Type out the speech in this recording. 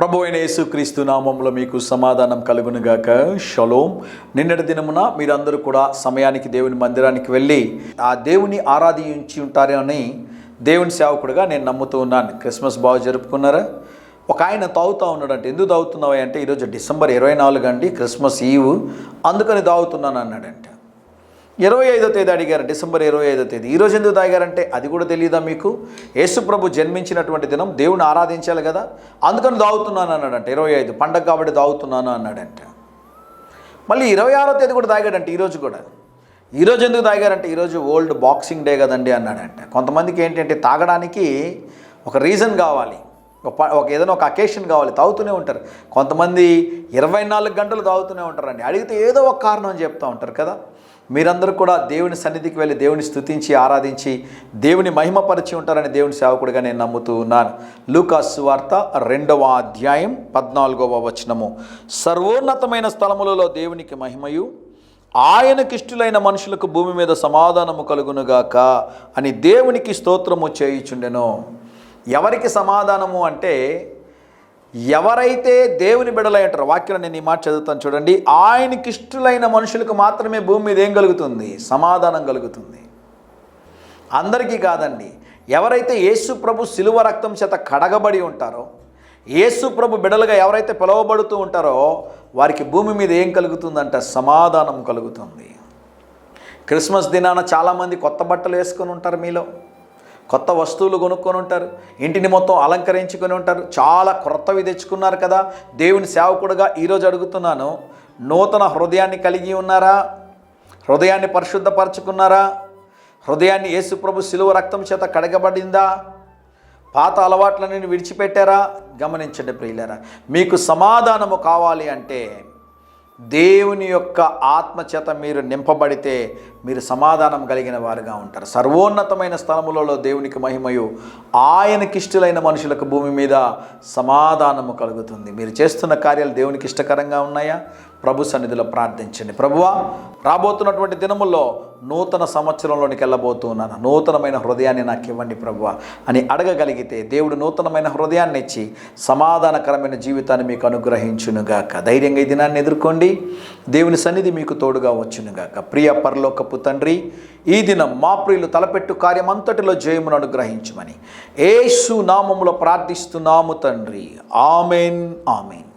ప్రభు అయిన యేసుక్రీస్తు నామములో మీకు సమాధానం కలుగునుగాక. షలోం. నిన్నటి దినమున మీరందరూ కూడా సమయానికి దేవుని మందిరానికి వెళ్ళి ఆ దేవుని ఆరాధించి ఉంటారని దేవుని సేవకుడిగా నేను నమ్ముతూ ఉన్నాను. క్రిస్మస్ బాగా జరుపుకున్నారా? ఒక ఆయన తాగుతూ ఉన్నాడంటే, ఎందుకు తాగుతున్నావు అంటే, ఈరోజు డిసెంబర్ 24 అండి, క్రిస్మస్ ఈవ్, అందుకని తాగుతున్నాను అన్నాడంటే. 25వ తేదీ అడిగారు, డిసెంబర్ 25వ తేదీ. ఈరోజు ఎందుకు తాగారంటే, అది కూడా తెలియదా మీకు? యేసుప్రభు జన్మించినటువంటి దినం, దేవుని ఆరాధించాలి కదా, అందుకని తాగుతున్నాను అన్నాడంటే. 25 పండగ కాబట్టి తాగుతున్నాను అన్నాడంటే. మళ్ళీ 26వ తేదీ కూడా తాగాడంటే, ఈరోజు కూడా. ఈరోజు ఎందుకు తాగారంటే, ఈరోజు వరల్డ్ బాక్సింగ్ డే కదండి అన్నాడంటే. కొంతమందికి ఏంటంటే తాగడానికి ఒక రీజన్ కావాలి, ఏదైనా ఒక అకేషన్ కావాలి, తాగుతూనే ఉంటారు. కొంతమంది 24 గంటలు తాగుతూనే ఉంటారండి. అడిగితే ఏదో ఒక కారణం చెప్తూ ఉంటారు కదా. మీరందరూ కూడా దేవుని సన్నిధికి వెళ్ళి దేవుని స్తుతించి ఆరాధించి దేవుని మహిమపరిచి ఉంటారని దేవుని సేవకుడిగా నేను నమ్ముతూ ఉన్నాను. లూకాసు సువార్త 2వ అధ్యాయం 14వ వచనము. సర్వోన్నతమైన స్థలములలో దేవునికి మహిమయు, ఆయనకిష్టులైన మనుషులకు భూమి మీద సమాధానము కలుగునుగాక అని దేవునికి స్తోత్రము చేయుచుండెను. ఎవరికి సమాధానము అంటే, ఎవరైతే దేవుని బిడ్డలై ఉంటారో, వాక్యం నేను ఈ మాట చదువుతాను చూడండి. ఆయనకి ఇష్టలైన మనుషులకు మాత్రమే భూమి మీద ఏం కలుగుతుంది? సమాధానం కలుగుతుంది. అందరికీ కాదండి. ఎవరైతే యేసు ప్రభు శిలువ రక్తం చేత కడగబడి ఉంటారో, యేసు ప్రభు బిడ్డలుగా ఎవరైతే పిలువబడుతూ ఉంటారో, వారికి భూమి మీద ఏం కలుగుతుందంట? సమాధానం కలుగుతుంది. క్రిస్మస్ దినాన చాలామంది కొత్త బట్టలు వేసుకొని ఉంటారు, మీలో కొత్త వస్తువులు కొనుక్కొని ఉంటారు, ఇంటిని మొత్తం అలంకరించుకొని ఉంటారు, చాలా క్రొత్తవి తెచ్చుకున్నారు కదా. దేవుని సేవకుడుగా ఈరోజు అడుగుతున్నాను, నూతన హృదయాన్ని కలిగి ఉన్నారా? హృదయాన్ని పరిశుద్ధపరచుకున్నారా? హృదయాన్ని యేసు ప్రభు శిలువ రక్తం చేత కడగబడిందా? పాత అలవాట్లని విడిచిపెట్టారా? గమనించండి ప్రియులారా, మీకు సమాధానము కావాలి అంటే దేవుని యొక్క ఆత్మ చేత మీరు నింపబడితే మీరు సమాధానం కలిగిన వారుగా ఉంటారు. సర్వోన్నతమైన స్థలములలో దేవునికి మహిమయు, ఆయనకిష్టులైన మనుషులకు భూమి మీద సమాధానము కలుగుతుంది. మీరు చేస్తున్న కార్యాలు దేవునికి ఇష్టకరంగా ఉన్నాయా? ప్రభు సన్నిధిలో ప్రార్థించండి. ప్రభువా, రాబోతున్నటువంటి దినముల్లో నూతన సంవత్సరంలోనికి వెళ్ళబోతున్నాను, నూతనమైన హృదయాన్ని నాకు ఇవ్వండి ప్రభువా అని అడగగలిగితే దేవుడు నూతనమైన హృదయాన్ని ఇచ్చి సమాధానకరమైన జీవితాన్ని మీకు అనుగ్రహించునుగాక. ధైర్యంగా ఈ దినాన్ని ఎదుర్కోండి. దేవుని సన్నిధి మీకు తోడుగా వచ్చునుగాక. ప్రియ పరలోకపు తండ్రి, ఈ దినం మా ప్రియులు తలపెట్టు కార్యమంతటిలో జయమును అనుగ్రహించమని యేసు నామములో ప్రార్థిస్తున్నాము తండ్రి. Amen, amen.